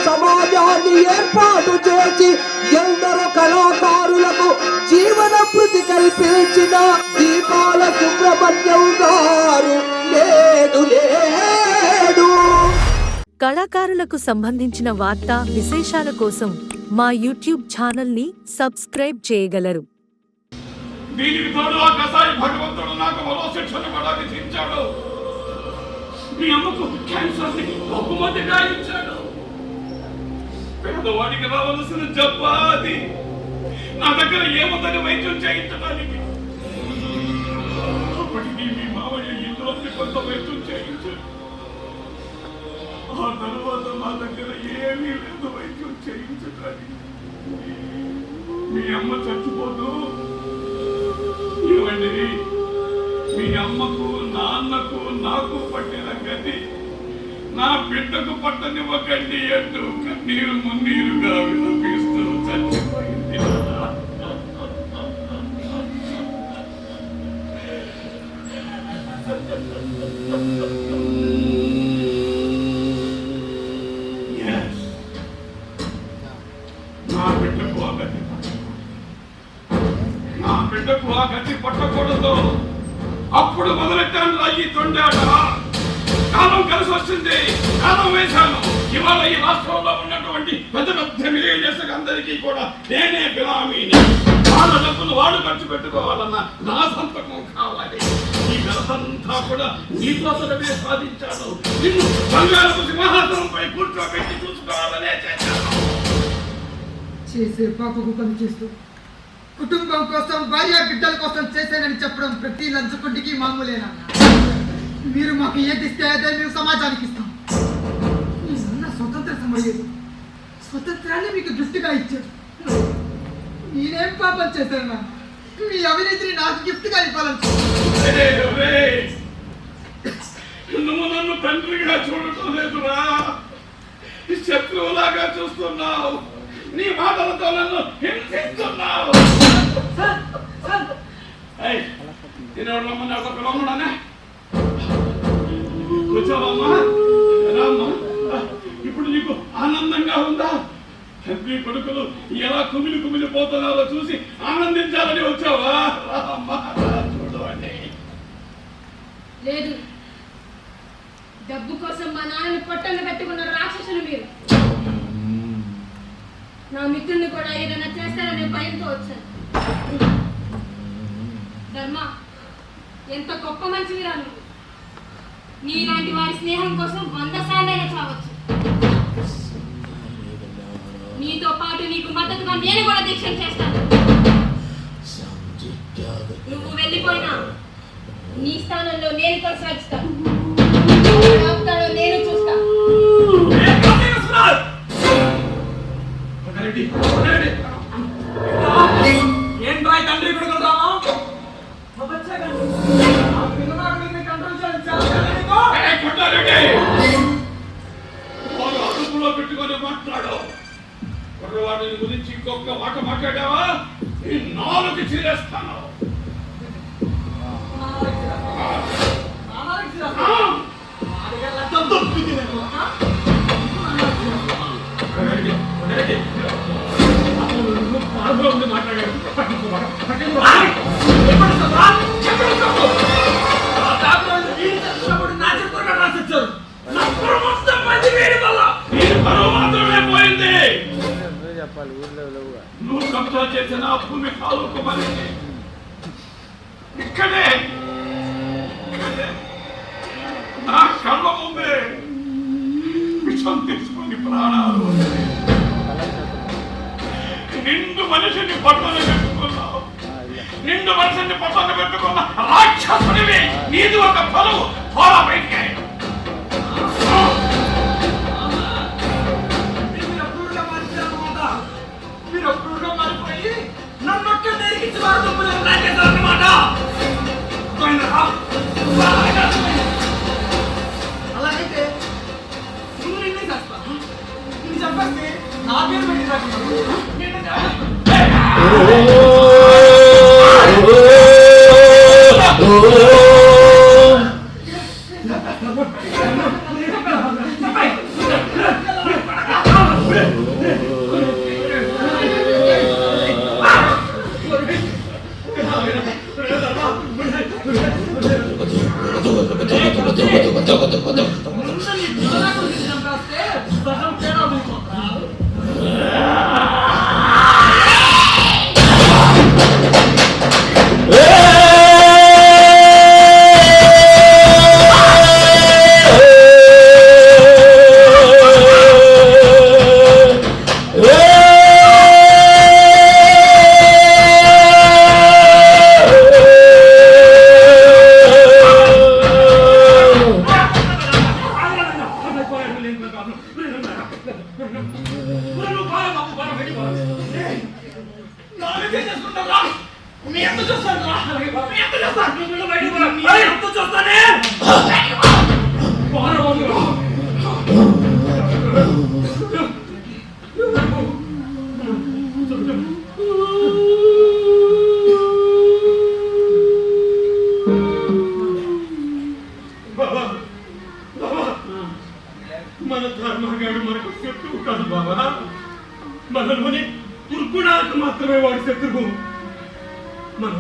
సమాజాన్ని ఏర్పాటు చేసి ఎందరో కళాకారులకు జీవన భృతి కల్పించిన దీపాల సుబ్రహ్మణ్యం గారు లేడు లేడు. కళాకారులకు సంబంధించిన వార్తా విశేషాల కోసం మా యూట్యూబ్ ఛానల్ ని సబ్స్క్రైబ్ చేయగలరు. దీనికి తోడు ఆ కసాయి భగవంతుడు నాకు మరో శిక్షణ కూడా విధించాడు. మీ అమ్మకు క్యాన్సర్ ని బహుమతిగా ఇచ్చాడు. పేదవాడికి రావలసిన జబ్బాది నా దగ్గర ఏముందని వైద్యం చేయించడానికి. అప్పటికీ మీ మావయ్య ఇంట్లోకి కొంత వైద్యం చేయించాడు. ఆ తర్వాత మా దగ్గర ఏమీ లేదు వైద్యం చేయించడానికి. మీ అమ్మ చచ్చిపోతూ, ఏమండి మీ అమ్మకు నాన్నకు నాకు పట్టిన గది నా బిడ్డకు పట్టనివ్వకండి అంటూ కన్నీరు మున్నీరుగా విలపిస్తూ చచ్చిపోయింది. నా బిడ్డకు ఆ గతి పట్టకూడదు. అప్పుడు మొదలెట్టాను ఈ తొండాట. కాలం కలిసి వచ్చింది, కాలం వేశాను. ఇవాళ ఈ రాష్ట్రంలో ఉన్నటువంటి పెద్ద పెద్ద మిలియనర్స్ అందరికీ కూడా నేనే బినామీని. వాళ్ళ డబ్బులు వాళ్ళు ఖర్చు పెట్టుకోవాలన్న నా సంతకం కావాలి. ఈ వ్యవస్థంతా కూడా నీకోసమే సాధించాను. నిన్ను బంగారపు సింహాసనంపై కూర్చోబెట్టి చూసుకోవాలనే చేశాను. చేసే పాపకు పని చేస్తూ కుటుంబం కోసం, భార్య బిడ్డల కోసం చేసేనని చెప్పడం ప్రతి లంచకొండికి మామూలేనా? మీరు మాకు ఏది ఇస్తే అదే మేము సమాజానికి ఇస్తాం. మీ నాన్న స్వతంత్ర సమరయోధుడు, స్వతంత్రాన్ని మీకు గిఫ్ట్గా ఇచ్చాడు. నేనేం పాపం చేశాను నాన్న? మీ అవినీతిని నాకు గిఫ్ట్గా ఇవ్వాలని. నువ్వు నన్ను తండ్రిగా చూడటం లేదురా, శత్రువులాగా చూస్తున్నావు. నీ మాటలతో నన్ను హింసిస్తున్నావు. తినవడమన్నా ఒక పిల్లమ్మనే వచ్చావమ్మా, రామ్మా. ఇప్పుడు నీకు ఆనందంగా ఉందా? తండ్రి కొడుకులు ఎలా కుమిలి కుమిలిపోతున్నారో చూసి ఆనందించాలని వచ్చావా? రామ్మా, చూడవండి. లేదు, డబ్బు కోసం మా నాన్నని పొట్టన పెట్టుకున్న రాక్షసులు మీరు. నా మిత్రుల్ని కూడా ఏదైనా చేస్తారనే భయంతో వచ్చాను. ధర్మ, ఎంత గొప్ప మంచివి రాను. నీలాంటి వారి స్నేహం కోసం 100 సార్లైనా చావచ్చు. నీతో పాటు నీకు మద్దతుగా నేను కూడా దీక్ష చేస్తాను. నువ్వు వెళ్ళిపోయినా నీ స్థానంలో నేను కొనసాగిస్తాను. నేను చూస్తాను. అదుపులో పెట్టుకొని మాట్లాడు. కుర్రవాడిని గురించి ఇంకొక మాట మాట్లాడావా ఈ 4 చీరేస్తాను. నువ్వు కబ్జా చేసిన భూమి కాలుకోమని ఇక్కడే నా కళ్ళ ముందే విషం తీసుకుని ప్రాణాలు. నిండు మనిషిని పట్టున పెట్టుకున్నావు. నిండు మనిషిని పట్టున పెట్టుకున్న రాక్షసుడివి. నీది ఒక పొలవు పోరా బయటికి. అలాగైతే నువ్వు నిన్నే చేస్తాను. నేను చెప్పేసి నా పేరు పెట్టి నువ్వు బాగా బాబు బాగా బయటికి పో. నాలుగే చేసుకుంటారా? మీ ఎంత చూస్తాను రా. మీ ఎంత చూస్తాను? నువ్వు బయటికి పో. మీ ఎంత చూస్తానే? బాగా బాబు రా. మన ధర్మగాడు మనకు శత్రువు కాదు బాబా. మనలోని దుర్గుణాలకు మాత్రమే వాడి శత్రువు. మనం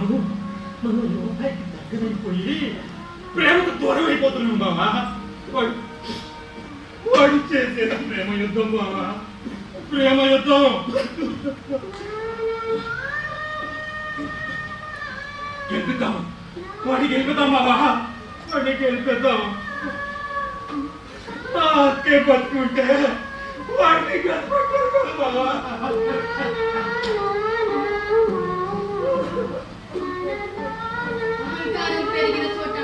లోపానికి దగ్గరైపోయి ప్రేమకు దూరం అయిపోతున్నాం బాబా. వాడు చేసేది ప్రేమ యుద్ధం బాబా, ప్రేమ యుద్ధం. గెలుపుతాం, వాడికి గెలుపుతాం బాబా, వాడికి గెలుపుతాం. ఆకే బతుకుంటే వాడిని గెలుపుతాం బాబా. అహంకారం పెరిగిన చోట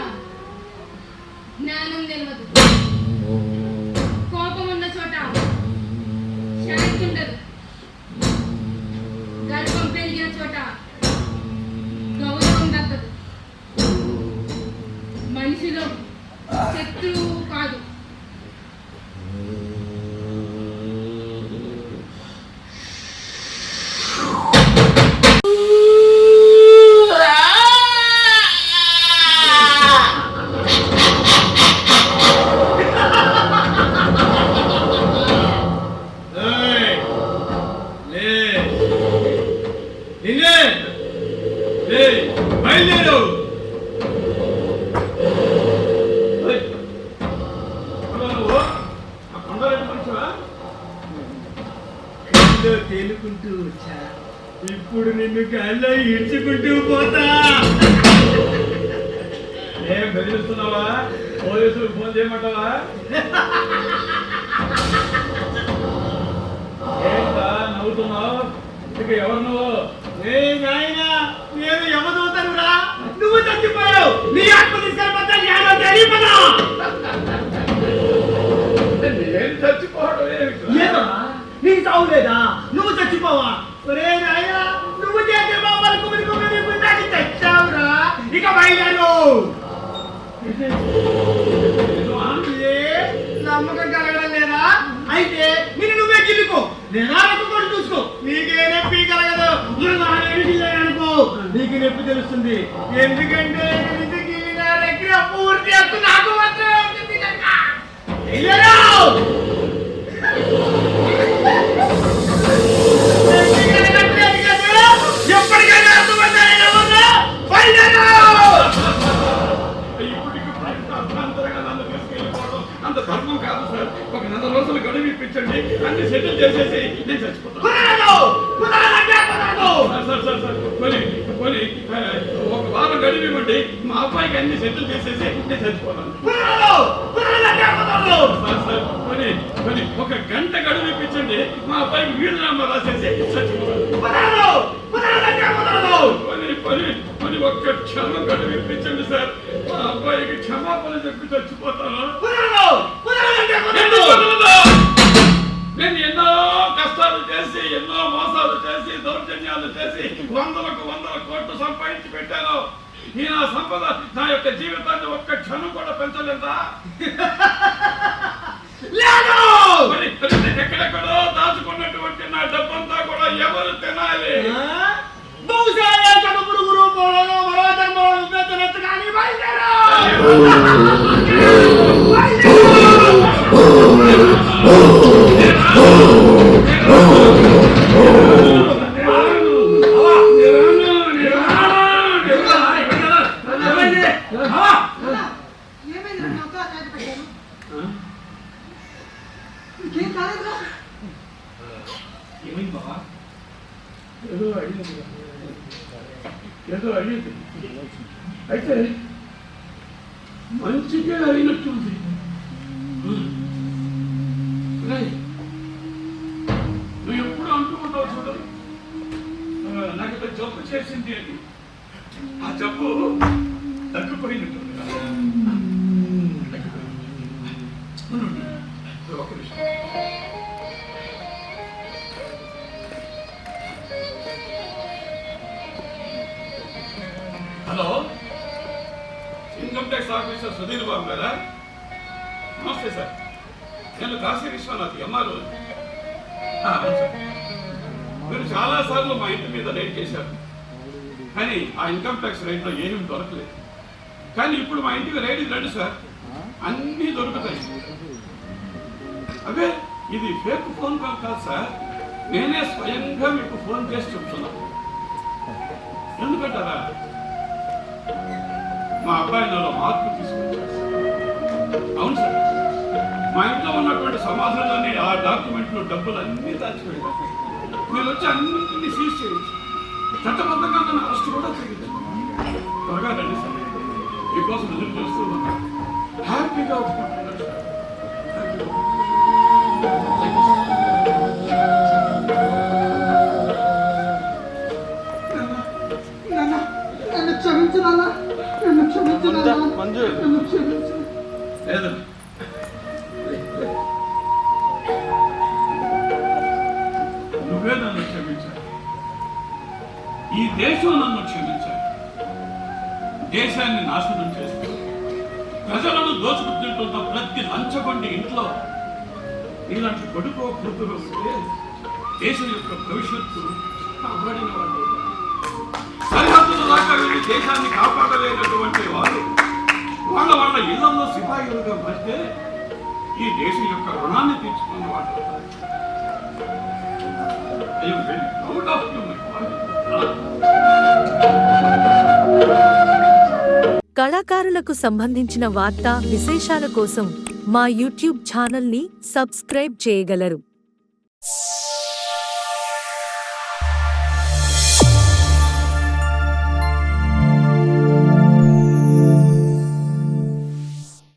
జ్ఞానం నిలవదు. కోపం ఉన్న చోట శాంతి ఉండదు. గర్వం పెరిగిన చోట గౌరవం దక్కదు. మనిషిలో శత్రువు కాదు, తేలుకుంటూ వచ్చా, ఇప్పుడు నిన్ను గాల్లో ఈడ్చుకుంటూ పోతా. ఏం బెదిరిస్తున్నావా? పోలీసులకు ఫోన్ చేయమంటావా? ఏంటా నవ్వుతున్నావు? ఇక ఎవరు నువ్వు? ఏ నాయనా, నేను ఎవరవుతాను రా? నువ్వు చచ్చిపోయావు. నీ ఆత్మ తీసుకెళ్ళిపోతా. నేను చచ్చిపోవడం ఏమా? నీకు చావు లేదా? నువ్వు చచ్చిపోవా? ఒరే నాయనా, నువ్వు చేసే బాబాలకు నాకు చచ్చావురా. ఇక బయలుదేరు. నమ్మకం కలగడం లేదా? అయితే నిన్ను నువ్వే గిల్లుకో, నేనా రెప్పుకొని చూసుకో. నీకే నొప్పి కలగదు. అనుకో, నీకు నొప్పి తెలుస్తుంది. ఎందుకంటే దగ్గర పూర్తి హక్కు నాకు మాత్రమే ఉంటుంది కనుక. ఎప్పటికైనా అంత ధర్మం కాదు సార్. ఒక 4 రోజులు గడువు ఇప్పించండి, అన్ని సెటిల్ చేసేసి నేను చచ్చిపోతాను. ఒక వారం గడువు ఇవ్వండి, మా అబ్బాయికి అన్ని సెటిల్ చేసేసి నేను చచ్చిపోతాను. ఒక గంట గడువు ఇప్పించండి, మా అబ్బాయికి వీలునామా రాసేసి చచ్చిపోతాను. ఒక్క క్షణం గడువు ఇప్పించండి సార్, మా అబ్బాయికి క్షమాపణ చెప్పి చచ్చిపోతాను. నేను ఎన్నో కష్టాలు చేసి, ఎన్నో మోసాలు చేసి, దౌర్జన్యాలు చేసి 100 కోట్లు సంపాదించి పెట్టాను. ఈ నా సంపద నా యొక్క జీవితాన్ని ఒక్క క్షణం కూడా పెంచలేదా? ఎక్కడెక్కడో దాచుకున్నటువంటి నా డబ్బంతా కూడా ఎవరు తినాలి? ఏమైంది బాబా? ఏదో అడిగింది. అయితే మంచిగా అయినట్టుంది. నువ్వు ఎప్పుడు అంటూ ఉంటావు చూడు, నాకు ఇంత జబ్బు చేసింది అని. ఆ జబ్బు తగ్గిపోయినట్టుంది. ఒక విషయం, సుధీర్ బాబు గారా? నమస్తే సార్, నేను కాశీ విశ్వనాథ్ ఎంఆర్ఓ. అవును సార్, మీరు చాలాసార్లు మా ఇంటి మీద రైడ్ చేశారు, కానీ ఆ ఇన్కమ్ ట్యాక్స్ రైడ్లో ఏమీ దొరకలేదు. కానీ ఇప్పుడు మా ఇంటికి రైడ్ రండి సార్, అన్నీ దొరుకుతాయి. అవే ఇది ఫేక్ ఫోన్ కాల్ కాదు సార్, నేనే స్వయంగా మీకు ఫోన్ చేసి చెప్తున్నాను. ఎందుకంటారా, మా అబ్బాయి నాలో మార్పు తీసుకొచ్చారు. అవును సార్, మా ఇంట్లో ఉన్నటువంటి సమాధానాన్ని ఆ డాక్యుమెంట్లో డబ్బులు అన్నీ దాచిపెట్టారు. మీరు వచ్చి అన్నింటినీ సీజ్ చేయొచ్చు, చట్టబద్ధంగా నన్ను అరెస్ట్ కూడా చేయొచ్చు. త్వరగా రండి సార్, మీకోసం ఎదురు చేస్తూ ఉన్నాను. హ్యాపీగా ఒప్పుకుంటున్నాను సార్. నన్ను క్షమించు నాన్న, నన్ను క్షమించు నాన్న, నన్ను క్షమించు. లేదండి, నువ్వే నన్ను క్షమించాలి, ఈ దేశం నన్ను క్షమించాలి. దేశాన్ని నాశనం చేస్తూ ప్రజలను దోచుకుంటుంటున్న ప్రతి లంచగొండి ఇంట్లో ఇలాంటి కొడుకో కూతురు ఉంటే దేశం యొక్క భవిష్యత్తు కాపాడిన వాళ్ళు. సరిహద్దుల దాకా వెళ్ళి దేశాన్ని కాపాడలేనటువంటి వారు వాళ్ళ వాళ్ళ ఇళ్లలో సిపాయిలుగా మారితే ఈ దేశం యొక్క రుణాన్ని తీర్చుకున్న వాళ్ళు. కళాకారులకు సంబంధించిన వార్తా విశేషాల కోసం మా యూట్యూబ్ ఛానల్ని సబ్స్క్రైబ్ చేయగలరు.